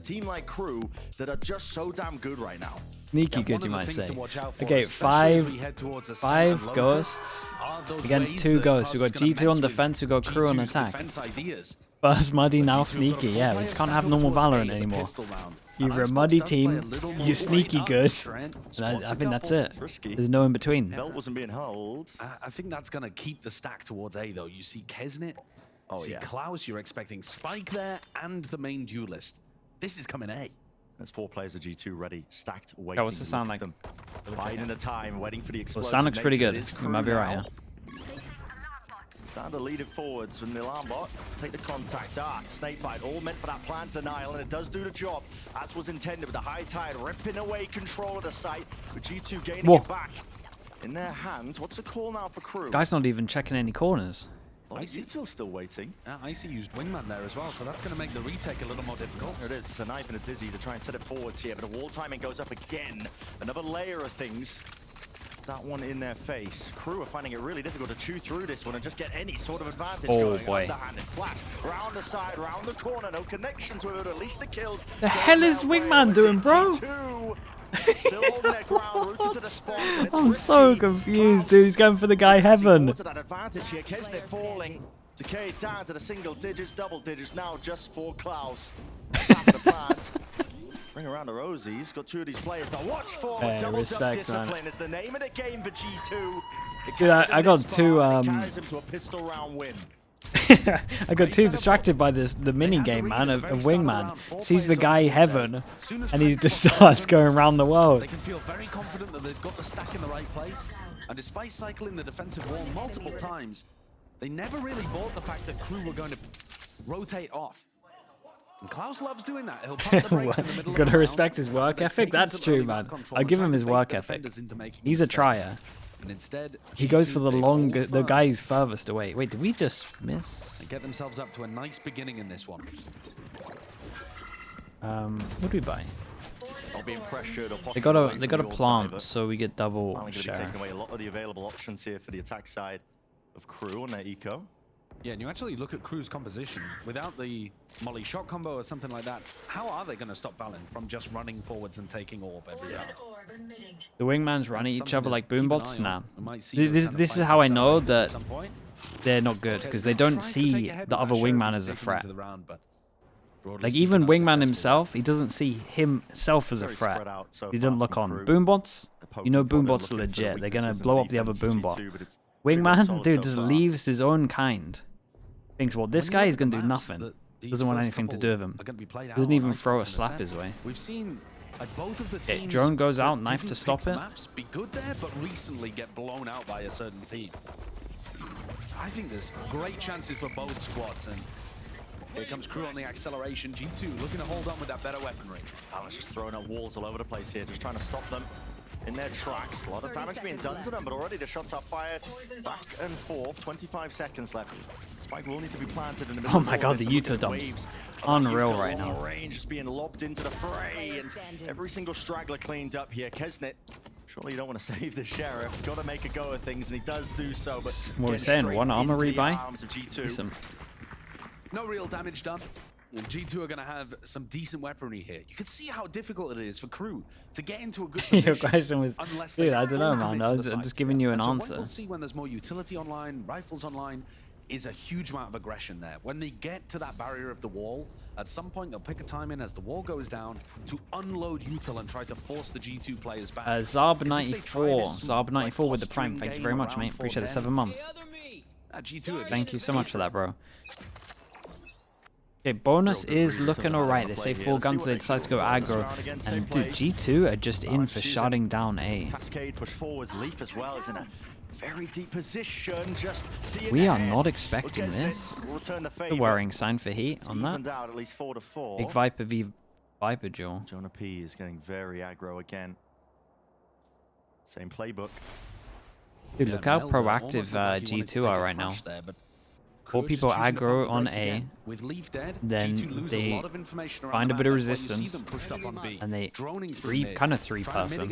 team like KRU that are just so damn good right now. Sneaky good, you might say. Okay, five ghosts against 2 ghosts. We've got G2 on defense, we've got KRU on attack. First Muddy, now Sneaky. Yeah, we just can't have normal Valorant anymore. Either a Muddy team, you're Sneaky good, and I think that's it. There's no in between. Belt wasn't being held. I think that's going to keep the stack towards A, though. You see Kesnit, you see Klaus, you're expecting Spike there, and the main duelist. This is coming A. There's 4 players of G2 ready, stacked, waiting. What's the sound like? Biding the time, waiting for the explosion. Well, sound looks pretty good. You might be right, yeah. Sander lead it forwards from the alarm bot. Take the contact. Snakebite, all meant for that plant denial, and it does do the job, as was intended with the high tide ripping away control of the site, with G2 gaining it back in their hands. What's the call now for KRU? Guy's not even checking any corners. Icy's still waiting. Icy used Wingman there as well, so that's going to make the retake a little more difficult. There it is. It's a knife and a dizzy to try and set it forwards here, but the wall timing goes up again. Another layer of things. That one in their face. KRU are finding it really difficult to chew through this one and just get any sort of advantage going. Boy. Underhanded flash, round the side, round the corner, no connections with it, at least the kills. The hell is Wingman doing, bro? Still holding their ground, rooted to the spot. I'm so confused, dude. He's going for the guy Heaven. That advantage here. Kesnit falling. Decay down to the single digits, double digits now just for Klaus. Top of the plant. Bring around the Rosies. Got 2 of these players to watch for. Double jump discipline is the name of the game for G2. Dude, I got 2 carries him to a pistol round win. I got too distracted by the mini game, man, of Wingman. Sees the guy Heaven, and he just starts going around the world. They can feel very confident that they've got the stack in the right place, and despite cycling the defensive wall multiple times, they never really bought the fact that KRU were going to rotate off. And Klaus loves doing that. He'll pump the brakes in the middle. Gotta respect his work ethic. That's true, man. I'll give him his work ethic. He's a trier. And instead, he goes for the guy who's furthest away. Wait, did we just miss? They get themselves up to a nice beginning in this one. What do we buy? Being pressured or they got a plant, so we get double share. Taking away a lot of the available options here for the attack side of KRU on their eco. Yeah, and you actually look at KRU's composition. Without the Molly shot combo or something like that, how are they going to stop Valen from just running forwards and taking orb every round? The wingmans run at each other like boombots now. This is how I know that they're not good, because they don't see the other wingman as a threat. Like even Wingman himself, he doesn't see himself as a threat. He doesn't look on. Boombots, you know Boombots are legit. They're going to blow up the other Boombot. Wingman, dude, just leaves his own kind. Thinks, well, this guy is going to do nothing. Doesn't want anything to do with him. Doesn't even throw a slap his way. We've seen both of the teams. Drone goes out, knife to stop it. Be good there, but recently get blown out by a certain team. I think there's great chances for both squads, and here comes KRU on the acceleration. G2 looking to hold on with that better weaponry. Alan's just throwing out walls all over the place here, just trying to stop them in their tracks. A lot of damage being done to them, but already the shots are fired back and forth. 25 seconds left. Spike will need to be planted in the middle. Oh my god, the Utah dumps. Unreal right now. Range is being lobbed into the fray, and every single straggler cleaned up here. Kesnit, surely you don't want to save the sheriff. Got to make a go of things, and he does do so. But what are we saying? 1 armor rebuy? No real damage done. And G2 are going to have some decent weaponry here. You can see how difficult it is for KRU to get into a good position. Your question was, dude, I don't know, man. I'm just giving you an answer. What we'll see when there's more utility online, rifles online, is a huge amount of aggression there. When they get to that barrier of the wall, at some point they'll pick a time in as the wall goes down to unload util and try to force the G2 players back. Zarb94, Zarb94 with the prime. Thank you very much, mate. Appreciate the 7 months. Thank you so much for that, bro. Okay, bonus is looking alright. They say 4 guns, they decide to go aggro. And dude, G2 are just in for shutting down A. Cascade push forwards, Leaf as well is in a very deep position. Just we are not expecting this. The worrying sign for Heat on that. At least 4 to 4. Big Viper v Viper duel. Jonah P is getting very aggro again. Same playbook. Dude, look how proactive G2 are right now. 4 people aggro on A, then they find a bit of resistance, and they kind of 3-person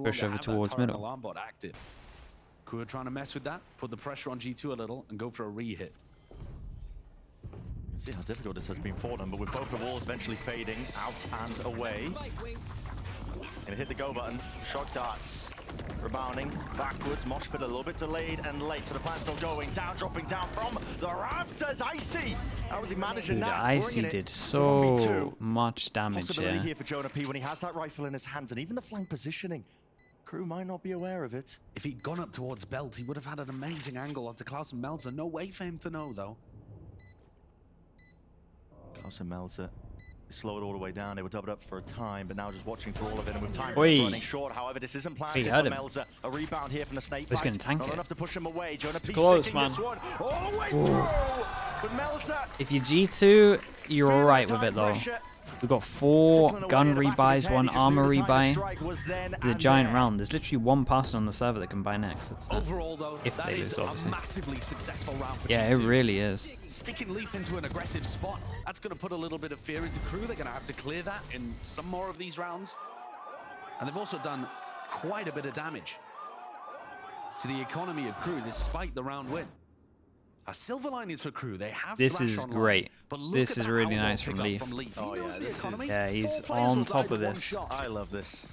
push over towards middle. KRU are trying to mess with that, put the pressure on G2 a little, and go for a re-hit. See how difficult this has been for them, but with both the walls eventually fading out and away. Gonna hit the go button. Shock darts. Rebounding backwards. Mosh pit a little bit delayed and late, so the plan's still going down, dropping down from the rafters. Icy! How was he managing Dude, that? Icy did so much damage Possibility here. here for Jonah P when he has that rifle in his hands, and even the flank positioning. Crew might not be aware of it. If he'd gone up towards Belt, he would have had an amazing angle onto Klaus and Melzer. No way for him to know, though. Klaus and Melzer slowed all the way down. They were doubled up for a time, but now just watching for all of it, and with time running short. However, this isn't planted for Melzer. A rebound here from the snake. He's going to tank Not it. enough to push him away. Jonah P close, sticking man. this one all the way through. But Melzer, If you're G2, you're alright with it though. We've got 4 gun rebuys, 1 armor rebuy. The giant round. There's literally 1 person on the server that can buy next. That's it. Overall, though, If that they is lose, obviously. a massively successful round for Yeah, G2. it really is. Sticking Leaf into an aggressive spot, that's going to put a little bit of fear into Crew. They're going to have to clear that in some more of these rounds. And they've also done quite a bit of damage to the economy of Crew, despite the round win. A silver line is for Crew. They have This Thrash is online, great. but look This at is that really outlaw nice from pickup Leaf. He knows the economy. Yeah, he's 4 players on will top die of with 1 this. shot. I love this.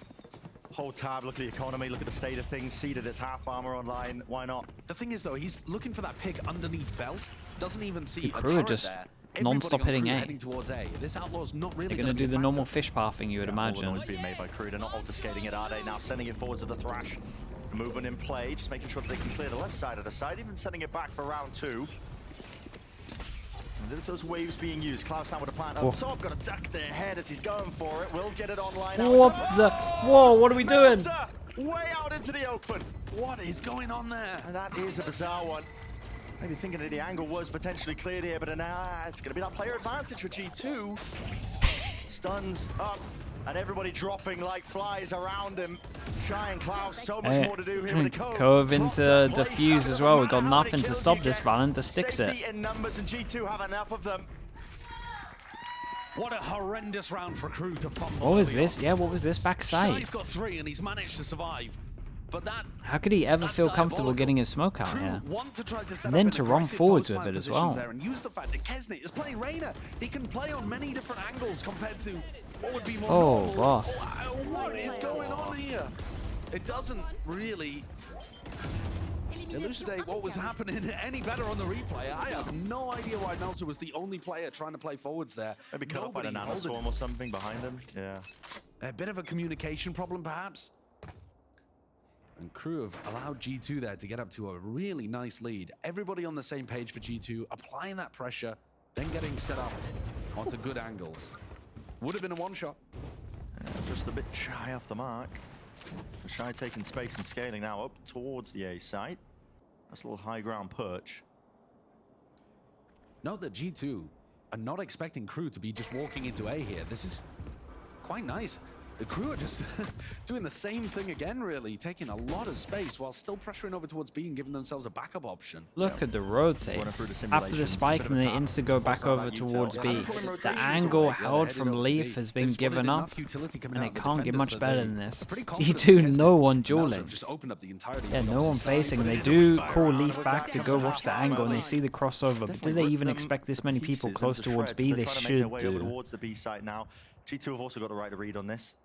Whole tab, look at the economy, look at the state of things, see that it's half armor online, why not? The thing is, though, he's looking for that pick underneath Belt. Doesn't even see The a Crew are turret just there. non-stop Everybody on hitting Crew A. heading towards A. This outlaw's not really They're going to do be the a normal factor. fish pathing you would All the imagine. noise being made by Crew, they're not obfuscating it, are they? Now sending it forwards to the Thrash. Movement in play, just making sure that they can clear the left side of the side, even sending it back for round 2. And there's those waves being used. Klaus now with a plant up top, got to duck their head as he's going for it. We'll get it online. What the? Whoa, what are we doing? Way out into the open. What is going on there? And that is a bizarre one. Maybe thinking that the angle was potentially cleared here, but it's going to be that player advantage for G2. Stuns up, and everybody dropping like flies around him. Shy and Klaus, so much more to do here with the Cove. Cove into defuse as well. We've got nothing to stop this. Valen just sticks it. Safety in numbers, and G2 have enough of them. What a horrendous round for Crew to fumble. What was early this? on. Yeah, what was this backside? Shy's got 3 and he's managed to survive. But How could he ever that's feel comfortable diabolical. getting his smoke out Crew here? want to try to set And then up to an run aggressive forwards with post-plant it as positions well. there and use the fact that Kesnit is playing Reyna. He can play on many different angles compared to what would be more normal. boss. What is going on here? It doesn't really elucidate what was happening any better on the replay. I have no idea why Melzer was the only player trying to play forwards there. Maybe cut up by the Nobody holding nanoswarm or something behind him. Yeah. a bit of a communication problem, perhaps. And Crew have allowed G2 there to get up to a really nice lead. Everybody on the same page for G2, applying that pressure, then getting set up onto good angles. Would have been a 1-shot. Just a bit shy off the mark. Shy taking space and scaling now up towards the A site. That's a little high ground perch. Note that G2 are not expecting Crew to be just walking into A here. This is quite nice. The Crew are just doing the same thing again, really, taking a lot of space while still pressuring over towards B and giving themselves a backup option. Look at the rotate. After the spike and they insta go back over towards B. The angle held from Leaf has been given up, and it can't get much better than this. G2, no one dueling. Yeah, no one facing. They do call Leaf back to go watch the angle, and they see the crossover. But do they even expect this many people close towards B? They should do. Towards the B site now. G2 have also got the right to read on this.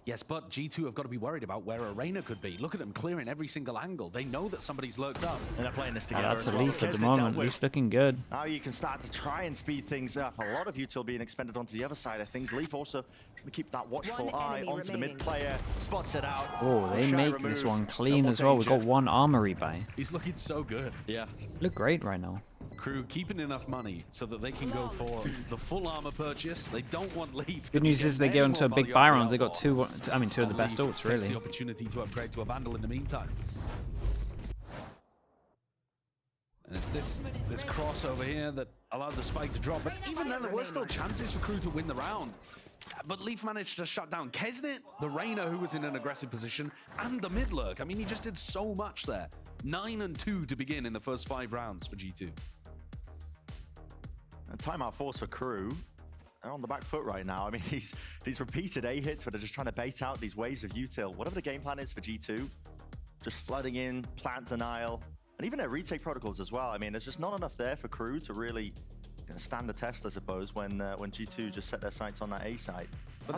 Yes, but G2 have got to be worried about where Arena could be. Look at them clearing every single angle. They know that somebody's lurked up. And they're playing this together. That's a Leaf at the moment. Leaf's looking good. Now you can start to try and speed things up. A lot of util being expended onto the other side of things. Leaf also trying to keep that watchful eye onto the mid player. Spots it out. Oh, they make this one clean as well. We've got 1 armory buy. He's looking so good. Yeah. Look great right now. Crew keeping enough money so that they can go for the full armor purchase. They don't want Leaf. Good news is they go into a big buy round. They got two of the best ults, Takes really. the opportunity to upgrade to a Vandal in the meantime. And it's this crossover here that allowed the spike to drop. But even then, there were still chances for Crew to win the round. But Leaf managed to shut down Kesnit, the Reyna, who was in an aggressive position, and the mid lurk. I mean, he just did so much there. 9 and 2 to begin in the first 5 rounds for G2. And timeout force for Crew. They're on the back foot right now. I mean, these repeated A hits where they're just trying to bait out these waves of util. Whatever the game plan is for G2, just flooding in, plant denial, and even their retake protocols as well. I mean, there's just not enough there for Crew to really stand the test, I suppose, when G2 just set their sights on that A site. But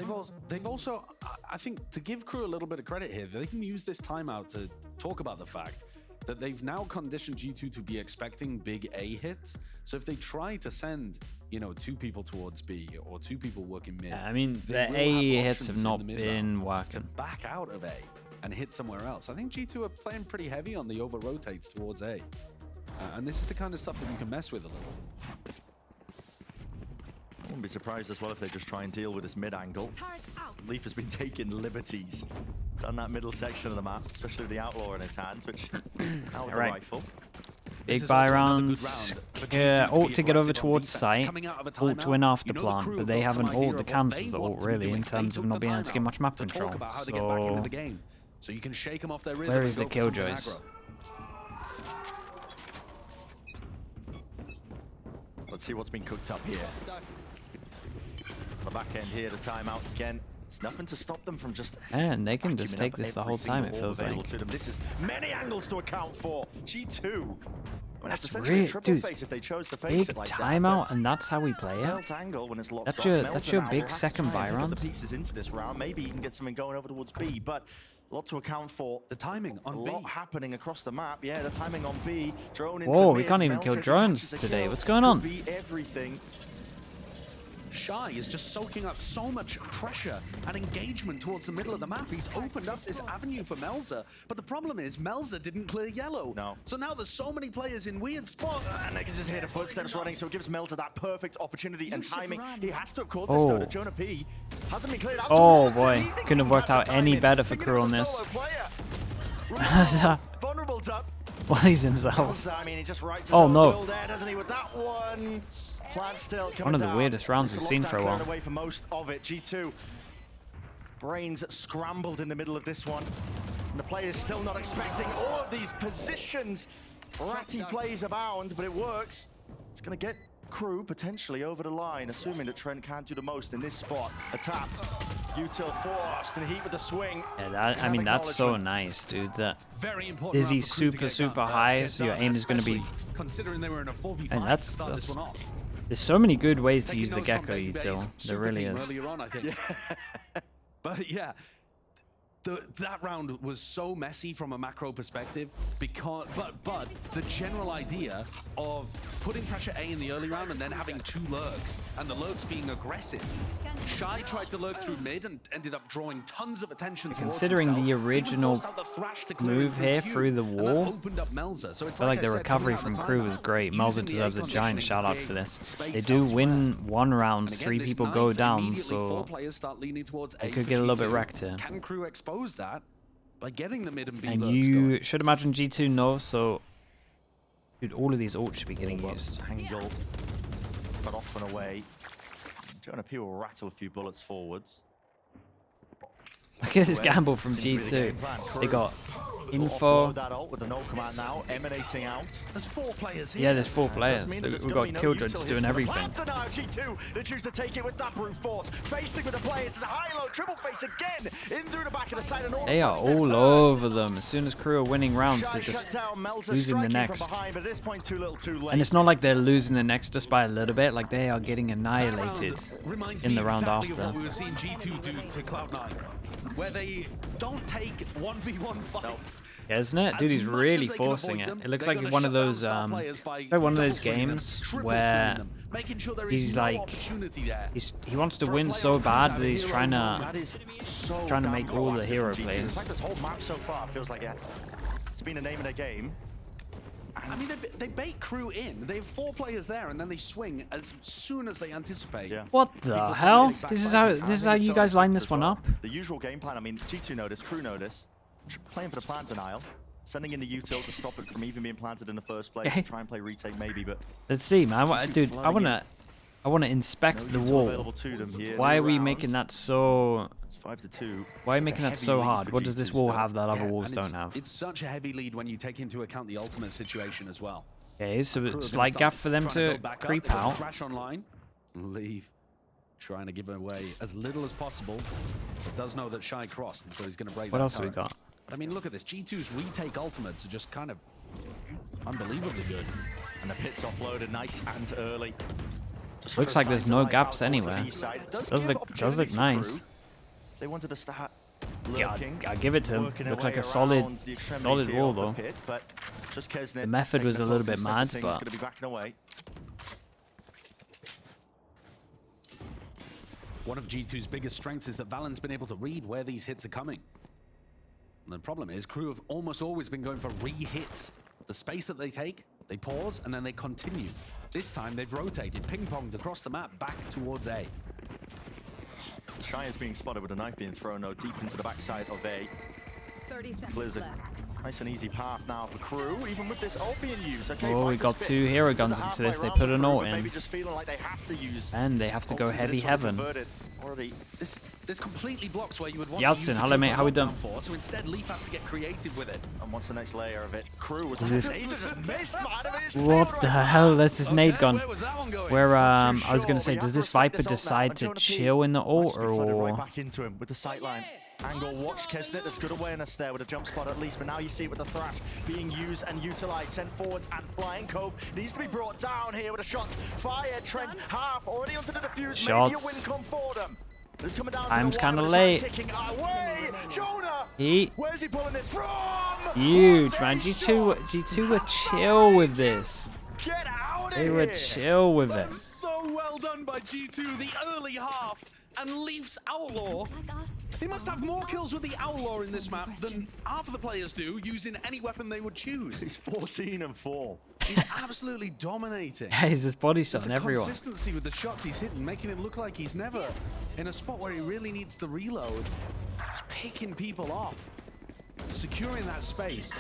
they've also, I think, to give KRU a little bit of credit here, they can use this timeout to talk about the fact that they've now conditioned G2 to be expecting big A hits. So if they try to send, you know, 2 people towards B or 2 people working mid, I mean, they the will A have hits have options in not the mid been round working. to back out of A and hit somewhere else. I think G2 are playing pretty heavy on the over rotates towards A. And this is the kind of stuff that you can mess with a little. I wouldn't be surprised as well if they just try and deal with this mid angle. Leaf has been taking liberties down that middle section of the map, especially with the outlaw in his hands, which out with the rifle. Big buy rounds. Ult to get over towards site. Ult to win after plant, but they haven't ult the cancels the ult really in terms of not being able to get much map control. So you can shake them off their rhythm. Where is the killjoys? Let's see what's been cooked up here. The back end here, the timeout again. It's nothing to stop them from just. And they can just take this the whole time, it feels like. This is many angles to account for. G2. That's really, dude. Face if they chose to face big it like timeout, that, and that's how we play it. Angle when it's That's your big second buy round. The pieces into this round. Maybe you can get something going over towards B, but a lot to account for. The timing on B. A lot happening across the map. Yeah, the timing on B. Drone into Whoa, we mid, can't even kill drones today. What's going on? Be everything. Shy is just soaking up so much pressure and engagement towards the middle of the map. He's opened up this avenue for Melza, but the problem is Melza didn't clear yellow. No. So now there's so many players in weird spots. And they can just hear the footsteps running, so it gives Melza that perfect opportunity and timing. He has to have caught this though. Jonah P hasn't been cleared out. Oh boy, couldn't have worked out any better for KRU on this. Vulnerable up. Plays himself. I mean, he just writes his own will there, doesn't he, with that one? Plant still one of the weirdest rounds we've seen for a while. Away for most of it. G2 brains scrambled in the middle of this one, and the players still not expecting all of these positions. Ratty plays abound, but it works. It's gonna get KRU potentially over the line, assuming that Trent can't do the most in this spot. A tap. Util forced in heat with the swing. Yeah, that, I mean, that's so nice, dude. That Dizzy super high, so your aim is going to be. Considering they were in a 4v5 and that's this one off. There's so many good ways to use the Gecko util. There really is. Earlier on, I think. Yeah. But yeah. That round was so messy from a macro perspective because, but the general idea of putting pressure A in the early round and then having 2 lurks and the lurks being aggressive. Shy tried to lurk through mid and ended up drawing tons of attention. Considering the original move here through the wall, opened up Melza. So I feel like the recovery from KRU was great. Melza deserves a giant shout out for this. They do win 1 round, 3 people go down, so they could get a little bit wrecked here. Can KRU expose that by getting the mid and B and lurks you going? should imagine G2 knows, so dude, all of these ults should be getting used. Angle, but off and away. Jonah P will rattle a few bullets forwards. Look at this gamble from G2. They got info. That ult with the no command now emanating out. There's 4 players here. Yeah, there's 4 players. So we've got Killjoy just doing everything. Now G2, they choose to take it with that brute force. Facing with the players, there's a high-low triple face again. In through the back of the side and all. They are all over them. As soon as KRU are winning rounds, they're just losing the next. And it's not like they're losing the next just by a little bit. Like they are getting annihilated in the round after. What we were seeing G2 do to Cloud9, where they don't take 1v1 fights. Yeah, isn't it? Dude, he's really forcing it. It looks like one of those games where he's like, he wants to win so bad that he's trying to make all the hero plays. This whole map so far feels like it's been a name in a game. I mean, they bait KRU in. They have 4 players there, and then they swing as soon as they anticipate. Yeah. What the hell? This is how you guys line this one up? The usual game plan. I mean, G2 notice, KRU notice, playing for the plant denial, sending in the util to stop it from even being planted in the first place. Okay. Try and play retake maybe, but let's see, man. Dude, I wanna inspect the wall. Why are we making that so? 5-2. Why are you making that so hard? What does this wall have that other walls don't have? It's such a heavy lead when you take into account the ultimate situation as well. Okay, so it's a slight gap for them to creep out. Crash online, leave, trying to give away as little as possible. But does know that Shy crossed, and so he's going to break. What else have we got? But I mean, look at this. G2's retake ultimates are just kind of unbelievably good. And the pit's offloaded nice and early. Looks like there's no gaps anywhere. Does look nice. They wanted to start Yeah, lurking. I'll give it to him. Looks like a solid wall though. The method was a little bit mad, but one of G2's biggest strengths is that Valen's been able to read where these hits are coming. And the problem is, Crew have almost always been going for re-hits. The space that they take, they pause, and then they continue. This time, they've rotated, ping-ponged across the map back towards A. Shy is being spotted with a knife being thrown out deep into the backside of A. 30 seconds Blizzard. left. Nice and easy path now for Crew, even with this ult being used. Okay, oh, we got 2 hero guns into this. They put an ult in. Maybe just feeling like they have to use And they have to go heavy heaven. This completely blocks where you would want Yeltsin, to use the hello, mate, how we done? for, so instead Leaf has to get creative with it. And what's the next layer of it? Crew was Is this- he just missed, man. I mean, it's What the hell? That's his nade gun. Where was that one going? Where I was Sure, gonna say, we does have to this respect Viper this ult now. decide And to Jonah P chill in the ult, might just be flooded right or back into him with the sight line. Angle, watch Kesnet, there's good awareness there with a jump spot at least, but now you see it with the Thrash being used and utilized, sent forwards and flying. Cove needs to be brought down here with a shot. Fire, Trent, half, already onto the defuse, maybe a win Shots. come for them. It's coming down Time's to the wire, kinda but the time late. ticking away. Jonah! he Where's he pulling this from? huge, What man? a G2 were shot! chill with this. Get out of They here! were chill with it. So well done by G2, the early half, and Leaf's Outlaw. They must have more kills with the Outlaw in this map than half of the players do using any weapon they would choose. He's 14 and 4. He's absolutely dominating. Yeah, he's just body shotting The everyone. consistency with the shots he's hitting, making it look like he's never in a spot where he really needs to reload. Just picking people off, securing that space,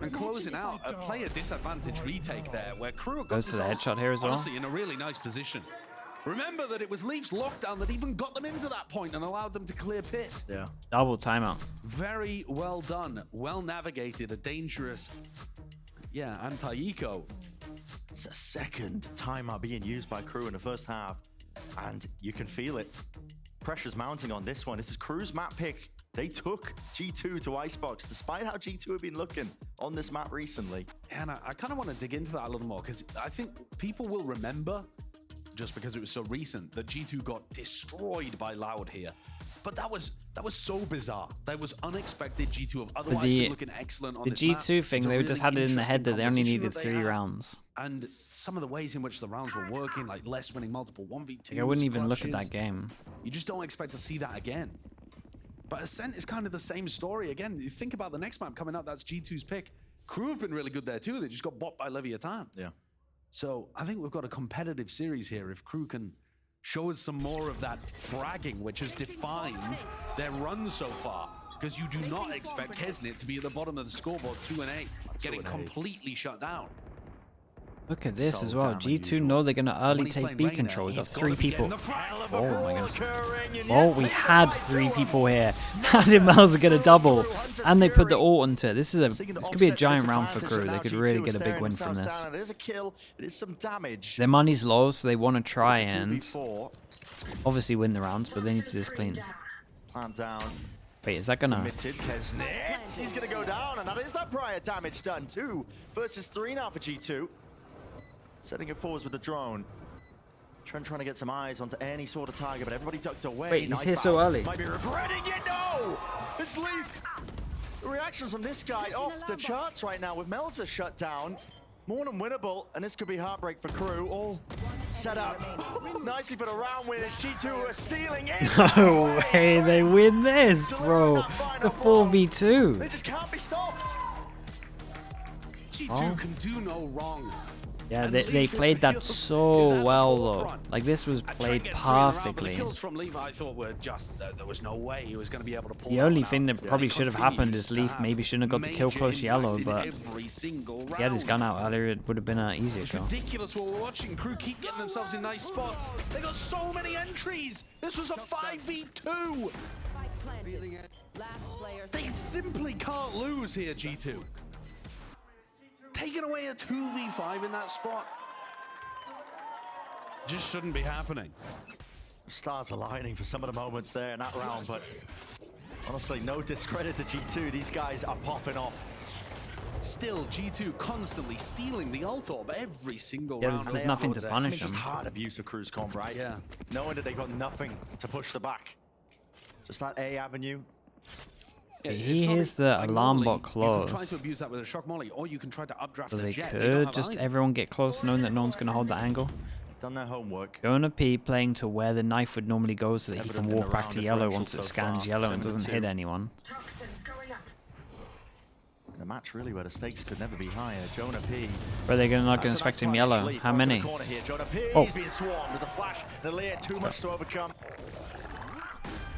and closing out a player disadvantage retake there, where Crew got Goes to the headshot here as well. honestly in a really nice position. Remember that it was Leaf's lockdown that even got them into that point and allowed them to clear pit. Yeah. Double timeout. Very well done, well navigated, a dangerous, anti-eco. It's a second timeout being used by Crew in the first half, and you can feel it. Pressure's mounting on this one. This is Crew's map pick. They took G2 to Icebox, despite how G2 have been looking on this map recently. And I kind of want to dig into that a little more, because I think people will remember, just because it was so recent, that G2 got destroyed by Loud here. But that was so bizarre. That was unexpected. G2 have otherwise been looking excellent on The this map. G2 thing, It's a they really just had it in the head that they only interesting needed composition 3 that they have. rounds. And some of the ways in which the rounds were working, like less winning multiple 1v2s, I wouldn't even look at clutches, that game. you just don't expect to see that again. But Ascent is kind of the same story. Again, you think about the next map coming up, that's G2's pick. Crew have been really good there too. They just got bought by Leviathan. Yeah. So I think we've got a competitive series here. If Crew can show us some more of that fragging, which has defined their run so far. Because you do not expect Kesnet to be at the bottom of the scoreboard 2-8, getting completely shut down. Look at this So as well. damn G2 unusual. know they're going to When early he's take playing B Reyna, control. We've got he's gotta 3 be getting people. the frags. Oh my goodness. Occurring, and Oh, yet we they had avoid 3 it. people here. How did Miles get a double? And they put the ult onto it. This could be a giant round for Crew. They could really get a big win from this. It is a kill. It is some damage. Their money's low, so they want to try It's a and 2v4. obviously win the rounds, but they need to do this clean. Plant down. Wait, is that gonna... Committed. Kesnet. He's going to go down, and that is that prior damage done. 2 versus 3 now for G2. Setting it forwards with the drone. Trent trying to get some eyes onto any sort of target, but everybody ducked away. Wait, he's Knife here so out. early. Might be regretting it. No! It's Leaf. The reactions on this guy off the charts right now with Melzer shut down. More than winnable, and this could be heartbreak for Crew. All set up nicely for the round winners. G2 are stealing it. No way, they win this, bro. The 4v2. They just can't be stopped. G2 can do no wrong. Yeah, And they Leaf played is that at so the well, though. forefront. Like, this was Trent played gets 3 in a round, but the perfectly. kills from Leaf, I thought, were just there was no way he was going to be able to pull The that only one thing out. that probably He should have happened continues is to Leaf have maybe shouldn't have got the kill major close yellow, impact in but every single if he had his round. gun out earlier, it would have been an easier It's kill. ridiculous what we're watching. Crew keep getting themselves in nice spots. They got so many entries. This was a 5v2. They simply can't lose here, G2. Taking away a 2v5 in that spot just shouldn't be happening. Stars aligning for some of the moments there in that round, but honestly, no discredit to G2. These guys are popping off. Still, G2 constantly stealing the ult orb every single Yeah, round. there's nothing to punish Just them. hard abuse of Crew's comp, right? Yeah. Knowing that they've got nothing to push the back. Just that A avenue. Yeah, He it's not hears the like alarm normally bot You can close. try to abuse that with a shock molly, or you can try to updraft So the they jet. They don't could have just either. everyone get close, knowing that no one's going to hold that angle. Done their homework. Going to P, playing to where the knife would normally go so that he can Evident in walk the back round to yellow differential once it so scans far, yellow and 7-2. doesn't hit anyone. In a match really where the stakes could never be higher. Jonah P. But they're not going to That's a expect nice him play, yellow. actually. How Front of the many? corner here. Jonah P. Oh. He's being swarmed with the flash. The layer too much to overcome.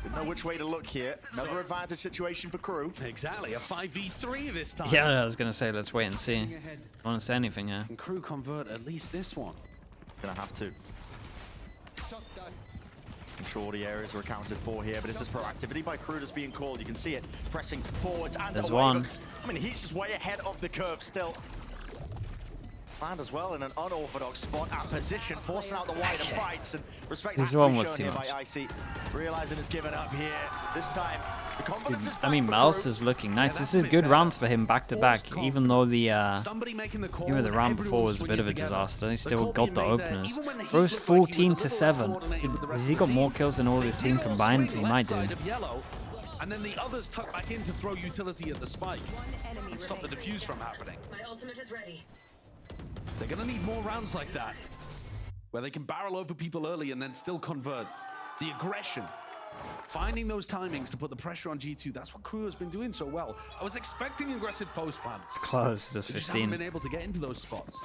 Didn't know which way to look here. Another advantage situation for Crew. Exactly, a 5v3 this time. Yeah, I was going to say, let's wait and see. I don't want to say anything, yeah. And Crew convert at least this one. Gonna have to. I'm sure all the areas are accounted for here, but this is proactivity by Crew that's being called. You can see it pressing forwards and There's away. one. But, I mean, he's just way ahead of the curve still. And as well in an unorthodox spot at position, forcing out the wider fights, and respect This has to one be was shown too here much. by Icy. Realizing it's given up here. This time, the confidence is I back mean, for Mouse Crew. is looking nice. This is good rounds for him back to back, even though the Somebody making the call even the and round before everyone was a bit of a swinging together. disaster. He The still call got the being made there, openers. even when the heat Bro's looked like he was a 14 to little 7. less coordinated with the rest Has he of got the more team. kills than all of his team They combined? swing He might left do. side of yellow, and then the others tuck back in to throw utility at the spike and stop the defuse from happening. My ultimate is ready. They're gonna need more rounds like that, where they can barrel over people early and then still convert. The aggression, finding those timings to put the pressure on G2. That's what Crew has been doing so well. I was expecting aggressive post plants. Close, just They just haven't 15. been able to get into those spots.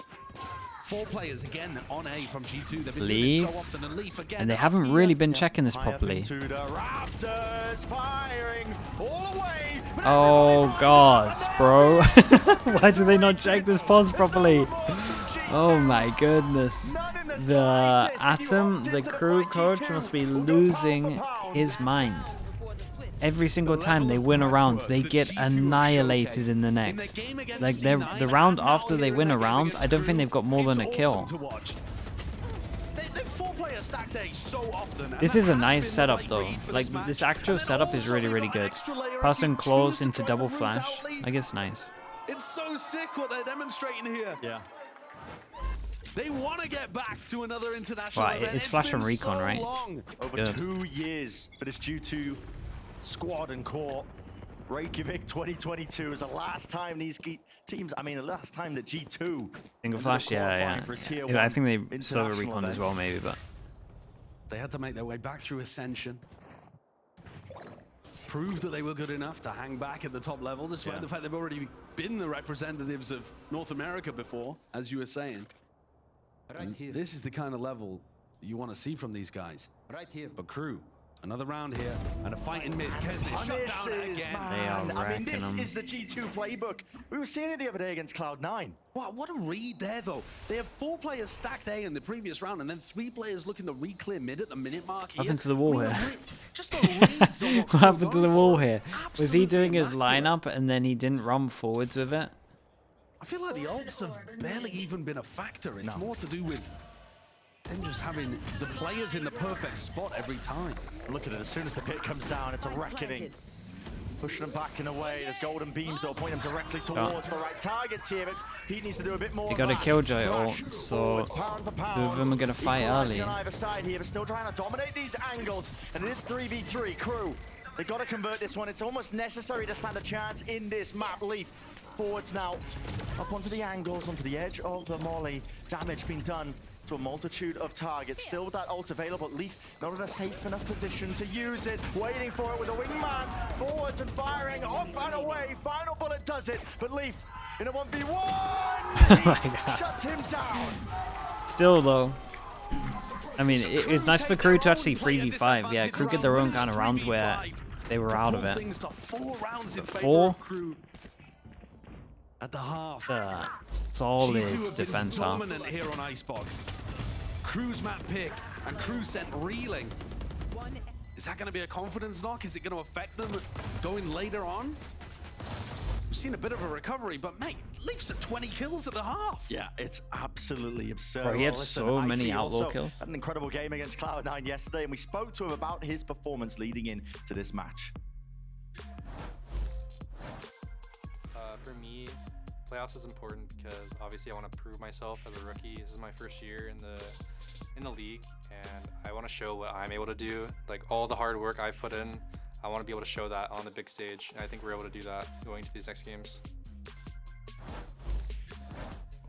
4 players again on A from G2. They've been Leaf. doing this so often, and Leaf again. And they up haven't here. really been checking this High up properly. into the rafters, firing all the way. But Oh everybody god, back bro. there. Why do they not check this pause It's properly? no remorse from G2. Oh my goodness. None in the The slightest. If you Atom, opt the into crew fight, coach G2 must be will go losing pound for pound. his mind. Every single The time level they of win a hard round, work they that get G2 have annihilated showcased in the in their next. game against Like C9 the round and now after they here in win a their game round, against I don't think Crew, they've got more than a it's kill. awesome to watch. They 4-player stacked A so often. and This that is a has nice been the setup right though. read for Like match. this actual And then setup is also really, you've really got an good. extra layer if Passing you close choose to into try to double root flash. out Leaf. I guess nice. It's so sick what they're demonstrating here. Yeah. They want to get back to another international Right, event. it's Flash been and Recon, so right? long. Over Good. 2 years for this G2 squad and core. Reykjavik 2022 is the last time these teams, I mean, the last time that G2 Single ended up flash, yeah, qualifying yeah. for a tier Yeah, I one think they still have a international recon as event. well, maybe, but They had to make their way back through Ascension. Prove that they were good enough to hang back at the top level, despite Yeah. the fact they've already been the representatives of North America before, as you were saying. And this is the kind of level you want to see from these guys. Right here. But Crew, another round here, and a fight in mid. Kesney shut down Punishes, again. man. They are I mean, wrecking this them. is the G2 playbook. We were seeing it the other day against Cloud9. Wow, what a read there, though. They have 4 players stacked A in the previous round, and then 3 players looking to re-clear mid at the minute mark here. What happened to the wall I mean, here? Just the reads on what Crew happened to going the for. wall here? Was he Absolutely doing his immaculate. lineup and then he didn't run forwards with it? I feel like the ults have barely even been a factor. It's more to do with them just having the players in the perfect spot every time. Look at it, as soon as the pit comes down, it's a reckoning. Pushing them back and away. There's golden beams that'll point them directly towards the right targets here, but he needs to do a bit more. They of got a that. Killjoy Flash ult, so forwards, pound for pound. two of them are gonna fight Equalizing early. on either side here, but still trying to dominate these angles. And it is 3v3. Crew, they got to convert this one. It's almost necessary to stand a chance in this map. Leaf forwards now, up onto the angles, onto the edge of the molly. Damage being done to a multitude of targets. Still with that ult available, but Leaf not in a safe enough position to use it. Waiting for it with a wingman. Forwards and firing, off and away. Final bullet does it, but Leaf in a 1v1. Shuts him down. Still though, I mean, it's nice for Crew to actually 3v5. Yeah, Crew get their own kind of rounds where they were out of it. Things to 4 rounds in favor 4? of Crew at the half. Solid G2 have been defense half. dominant here on Icebox. Crew's map pick and Crew sent reeling. Is that going to be a confidence knock? Is it going to affect them going later on? We've seen a bit of a recovery, but mate, Leafs at 20 kills at the half. Yeah, it's absolutely absurd. Bro, he had Well, listen, so I many see outlaw also kills. had an incredible game against Cloud9 yesterday, and we spoke to him about his performance leading in to this match. For me, playoffs is important because obviously I want to prove myself as a rookie. This is my first year in the league, and I want to show what I'm able to do. Like all the hard work I've put in, I want to be able to show that on the big stage, and I think we're able to do that going to these next games.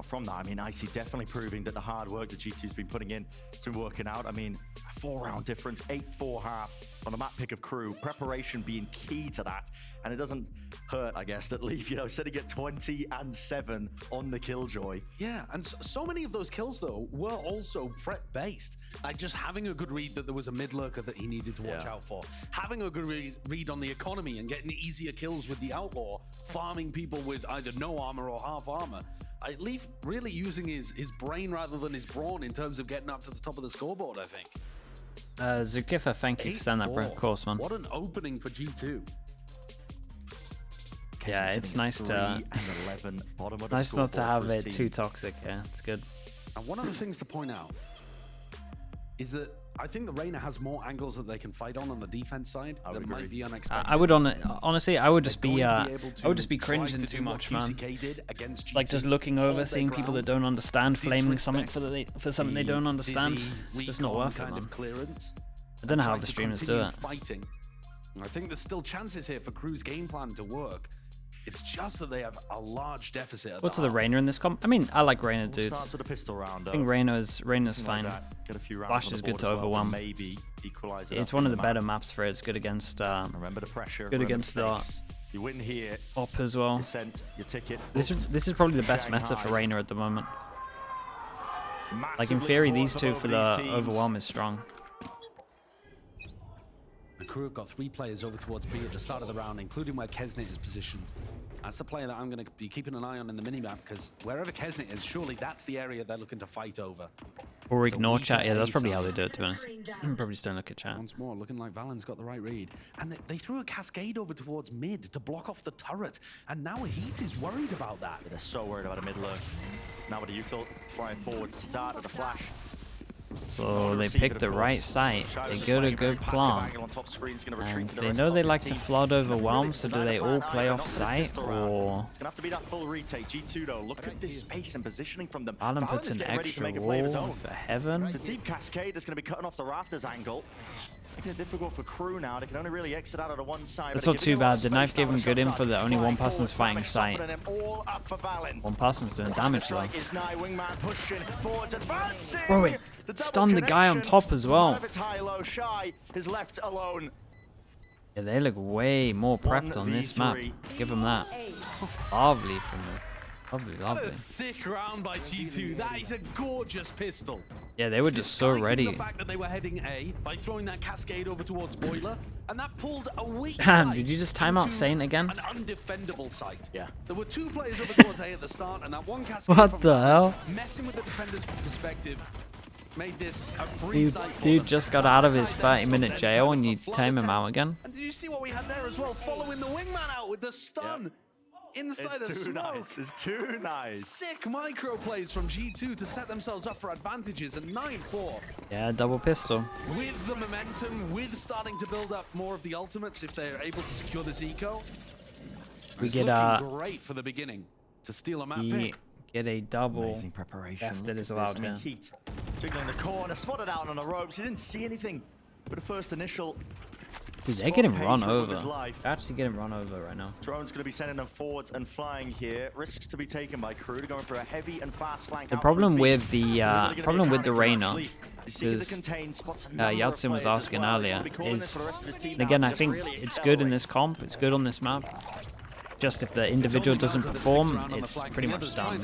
From that, I mean, Icy definitely proving that the hard work that G2's been putting in has been working out. I mean, a 4-round difference, 8-4 half on the map pick of KRU. Preparation being key to that. And it doesn't hurt, I guess, that Leaf, you know, sitting at 20 and 7 on the Killjoy. Yeah, and so many of those kills, though, were also prep-based. Like just having a good read that there was a mid-lurker that he needed to watch out for. Having a good read on the economy and getting easier kills with the Outlaw, farming people with either no armor or half armor. Leaf really using his brain rather than his brawn in terms of getting up to the top of the scoreboard, I think. Zukifa, thank you for sending that, bro. Of course, man. What an opening for G2. Yeah, it's nice to nice not to have it too toxic. Yeah, it's good. And one of the things to point out is that I think the Reyna has more angles that they can fight on the defense side that might be unexpected. I would honestly, I would just be cringing too much, man. Like just looking over, seeing people that don't understand, flaming something for something they don't understand. It's just not worth it, man. I don't know how the streamers do it. I think there's still chances here for KRU's game plan to work. It's just that they have a large deficit. What's the Reyna in this comp? I mean, I like Reyna, dudes. With a pistol round, I think Reyna's fine. Get a few rounds Flash is good to overwhelm. Maybe equalize it. It's one of the better maps for it. It's good against. Remember the pressure. Good against the. You win here. Op as well. You sent your ticket. This is probably the best meta for Reyna at the moment. Like in theory, these two for the overwhelm is strong. The KRU have got 3 players over towards B at the start of the round, including where Kesnet is positioned. That's the player that I'm going to be keeping an eye on in the minimap, because wherever Kesnet is, surely that's the area they're looking to fight over. Or ignore chat. Yeah, that's probably how they do it, to be honest. Probably just don't look at chat. Once more, looking like Valen's got the right read. And they threw a cascade over towards mid to block off the turret. And now Heat is worried about that. They're so worried about a mid lurk. Now with the util flying forwards to dart at the flash. So they picked the right site. They got a good plan. And they know they like to flood overwhelm, so do they all play off site, or... It's gonna have to be that full retake. G2 though, look at this space and positioning from them. Alan puts an extra wall for heaven. It's a deep cascade that's gonna be cutting off the rafters angle. Making it difficult for KRU now. They can only really exit out of the one side. That's not too bad. The knife gave him good info that only one person's fighting site. One person's doing damage though. Bro, it stunned the guy on top as well. Yeah, they look way more prepped on this map. Give them that. Lovely from this. Lovely. What a sick round by G2. That is a gorgeous pistol. Yeah, they were just so ready. The fact that they were heading A by throwing that cascade over towards Boiler, and that pulled a weak Man, did you just time out Saint again? An undefendable site. Yeah. There were 2 players over towards A at the start, and that one cascade what the hell? Messing with the defender's perspective made this a free site. Dude just got out of his 30-minute jail and you time him out again. And did you see what we had there as well? Following the wingman out with the stun. Yep. Inside it's of too smoke. Nice. It's too nice. Sick micro plays from G2 to set themselves up for advantages, and 9-4. Yeah, double pistol. With the momentum, with starting to build up more of the ultimates if they're able to secure this eco. We get great for the beginning to steal a map pick. Get a double. Amazing preparation. That is allowed here. Heat jiggling the corner, spotted out on the ropes. He didn't see anything. But the first initial. Dude, they're getting run over. They're actually getting run over right now. Drone's going to be sending them forwards and flying here. Risks to be taken by KRU to going for a heavy and fast flank. The problem with the Reyna, because Yeltsin was asking earlier, is, and again, I think it's good in this comp. It's good on this map. Just if the individual doesn't perform, it's pretty much done.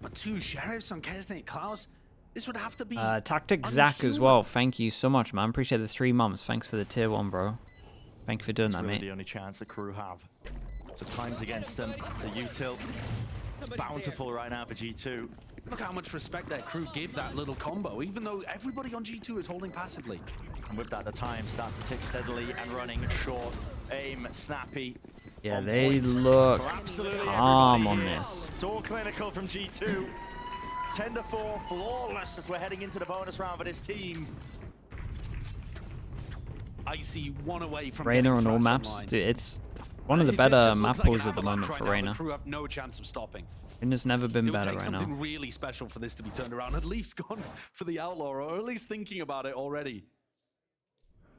But 2 sheriffs on Kesnet, Klaus. This would have to be Tactic Zach as well. Thank you so much, man. Appreciate the 3 months. Thanks for the tier 1, bro. Thank you for doing that, really mate. The only chance the KRU have. The time's against them. The util. It's bountiful right now for G2. Look how much respect their KRU give that little combo, even though everybody on G2 is holding passively. And with that, the time starts to tick steadily and running short. Aim, snappy. Yeah, they look calm on this. It's all clinical from G2. 10-4, flawless as we're heading into the bonus round for this team. Icy 1 away from Reyna on all maps, dude, One of the better map pulls at the moment for Reyna. Crew have no chance of stopping. And it's never been It would better take right now. something really special for this to be turned around. And Leaf's gone for the Outlaw, or at least thinking about it already.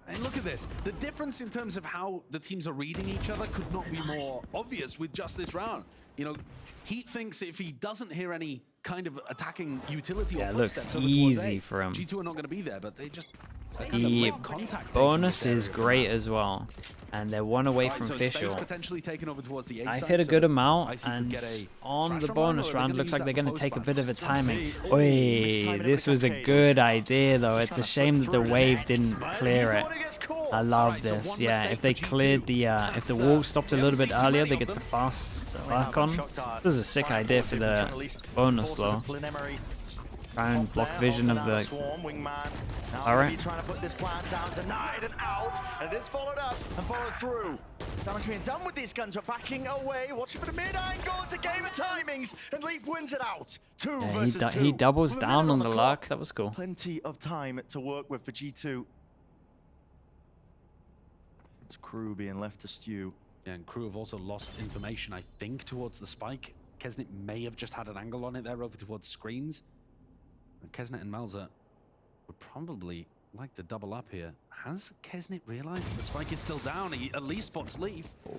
And look at this. The difference in terms of how the teams are reading each other could not be more obvious with just this round. You know, Heat thinks if he doesn't hear any kind of attacking utility or Yeah, it looks footsteps over easy towards A, for him. G2 are not going to be there, but they just... The contact bonus is great as well, and they're one away from Fischl. Potentially taken over towards the I've hit a good amount, and on the bonus round, looks like they're going to take a bit of a timing. Oi, this was a good idea, though. It's a shame that the wave didn't clear it. I love this. Yeah, if they cleared the, if the wall stopped a little bit earlier, they get the fast back on. This is a sick idea for the bonus, though. Try and block vision of the turret. Trying to put this plan down tonight and out, and it is followed up and followed through. Damage being done with these guns, but backing away, watching for the mid angle. It's a game of timings, and Leaf wins it out. Two versus two. He doubles down on the luck. That was cool. Plenty of time to work with for G2. It's Crew being left to stew. Yeah, and Crew have also lost information, I think, towards the spike. Kesnet may have just had an angle on it there over towards screens. Kesnet and Melzer would probably like to double up here. Has Kesnet realized that the spike is still down? He at least spots Leaf. Oh.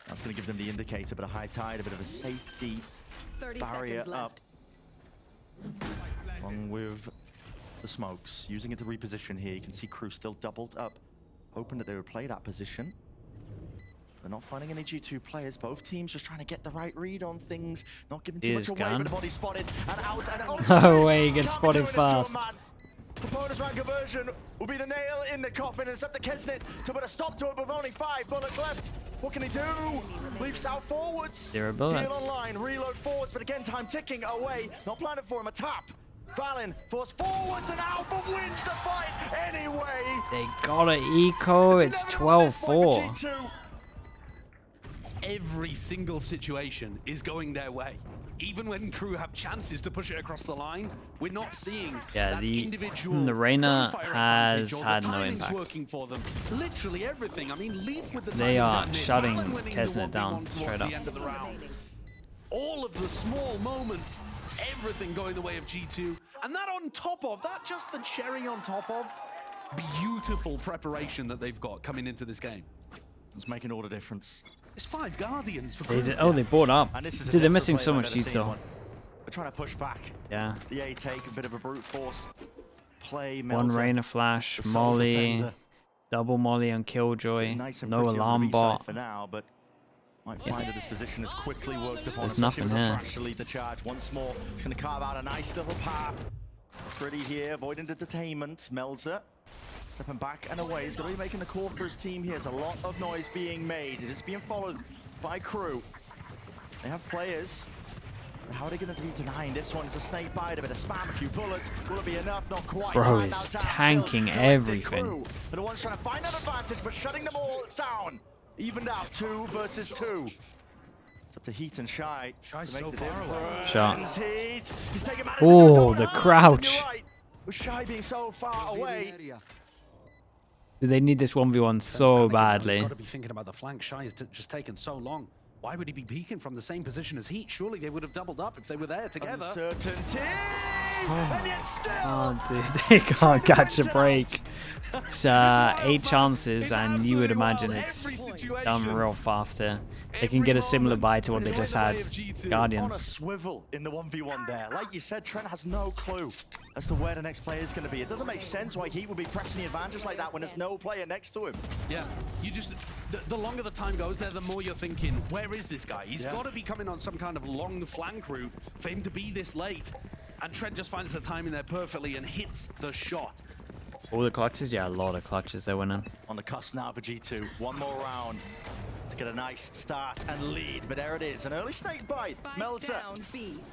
That's going to give them the indicator, but a high tide, a bit of a safety barrier up. Along with the smokes, using it to reposition here. You can see Crew still doubled up, hoping that they would play that position. They're not finding any G2 players. Both teams just trying to get the right read on things, not giving too much away, but the body spotted and out and No way, he gets spotted fast. The bonus round conversion will be the nail in the coffin, and it's up to Kesnet to put a stop to it with only 5 bullets left. What can he do? Leafs out forwards. 0 bullets. Heal online, reload forwards, but again, time ticking away. Not planning for him, a tap. Valen forced forwards and Alpha wins the fight anyway. They got an eco. It's 12-4. Every single situation is going their way. Even when Crew have chances to push it across the line, we're not seeing that individual the Reyna gunfire has advantage or had the no timing's impact. Working for them. Literally everything. I mean, Leaf with the They timing are down mid, shutting Valen winning the Kesnet 1v1 down towards straight the up. end of the round. All of the small moments, everything going the way of G2, and that on top of that, just the cherry on top of beautiful preparation that they've got coming into this game. It's making all the difference. It's 5 Guardians for Crew. They bought up. Dude, they're missing so much detail. They're trying to push back. Yeah. The A take, a bit of a brute force play. One Reyna flash, Molly, double Molly on Killjoy, no alarm bot. For now, but might find that his position is quickly worked upon. There's nothing here. To lead the charge once more. He's going to carve out a nice little path. Pretty here, avoiding the detainment. Melzer stepping back and away. He's going to be making the call for his team here. There's a lot of noise being made. It is being followed by Crew. They have players. How are they going to be denying this one? It's a snake bite, a bit of spam, a few bullets. Will it be enough? Not quite. Bro is tanking everything. They're the ones trying to find that advantage, but shutting them all down. Evened out, 2 versus 2. It's up to Heat and Shy. Shy's so far away. Shot. Oh, the crouch. Right. With Shy being so far away. They need this 1v1 so badly. He's got to be thinking about the flank. Shy has just taken so long. Why would he be peeking from the same position as Heat? Surely they would have doubled up if they were there together. Uncertainty! And yet still, Oh, dude, they can't catch a break. It's 8 chances, and you would imagine it's done real fast here. They can get a similar buy to what they just had. on a Guardians. swivel in the 1v1 there. Like you said, Trent has no clue as to where the next player is going to be. It doesn't make sense why Heat would be pressing the advantage like that when there's no player next to him. Yeah, you just, the longer the time goes there, the more you're thinking, where is this guy? He's got to be coming on some kind of long flank route for him to be this late. And Trent just finds the timing there perfectly and hits the shot. All the clutches? Yeah, a lot of clutches they're winning. On the cusp now for G2. One more round to get a nice start and lead. But there it is, an early snake bite. Melzer,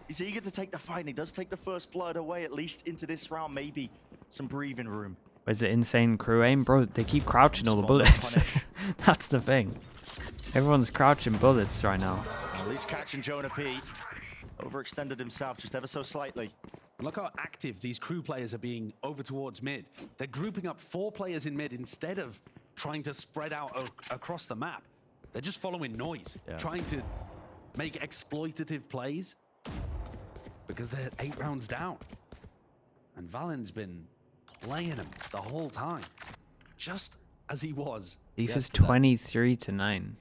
he's eager to take the fight, and he does take the first blood away, at least into this round. Maybe some breathing room. Where's the insane crew aim? Bro, they keep crouching all the bullets. That's the thing. Everyone's crouching bullets right now. At least catching Jonah P. Overextended himself just ever so slightly. And look how active these Crew players are being over towards mid. They're grouping up 4 players in mid instead of trying to spread out across the map. They're just following noise, trying to make exploitative plays because they're 8 rounds down. And Valen's been playing him the whole time, just as he was. Beef is 23-9.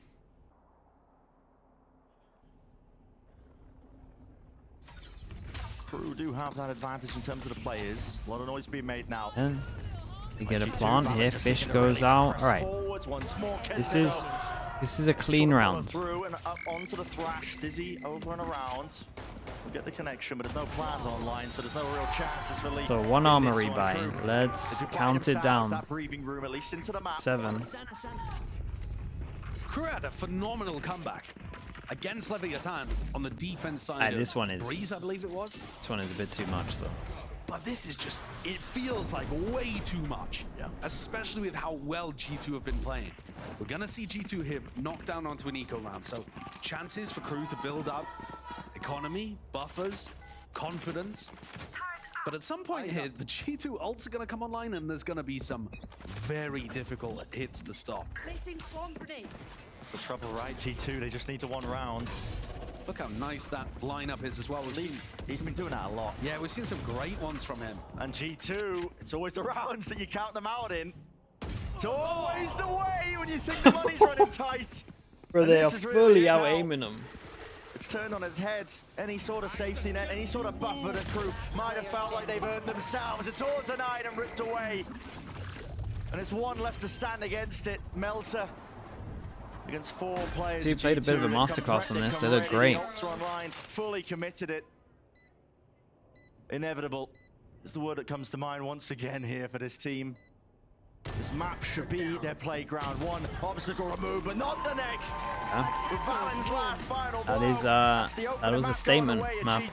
KRU do have that advantage in terms of the players. A lot of noise being made now. And you get a plant here. Fish goes out. All right. This is a clean round. Through and up onto the thrash. Dizzy over and around. We'll get the connection, but there's no plans online, so there's no real chances for Lee. So 1 armory buy. Let's count it down. That breathing room, at least into the map. 7. KRU had a phenomenal comeback against Leviathan on the defense side. This one is Breeze, I believe it was. This one is a bit too much, though. But this is just, it feels like way too much. Yeah. Especially with how well G2 have been playing. We're gonna see G2 here knocked down onto an eco round. So chances for KRU to build up economy, buffers, confidence. But at some point here, the G2 ults are gonna come online and there's gonna be some very difficult hits to stop. That's the trouble, right? G2, they just need the 1 round. Look how nice that lineup is as well. He's been doing that a lot. Yeah, we've seen some great ones from him. And G2, it's always the rounds that you count them out in. It's always the way when you think the money's running tight. Bro, they are fully out aiming them. It's turned on its head. Any sort of safety net, any sort of buffer that KRU might have felt like they've earned themselves. It's all denied and ripped away. And it's 1 left to stand against it. Melsa against 4 players. He played a bit of a masterclass on this. They look great. Online, fully committed it. Inevitable is the word that comes to mind once again here for this team. This map should be their playground. 1 obstacle removed, but not the next. Yeah. With Valen's last final That was a statement map.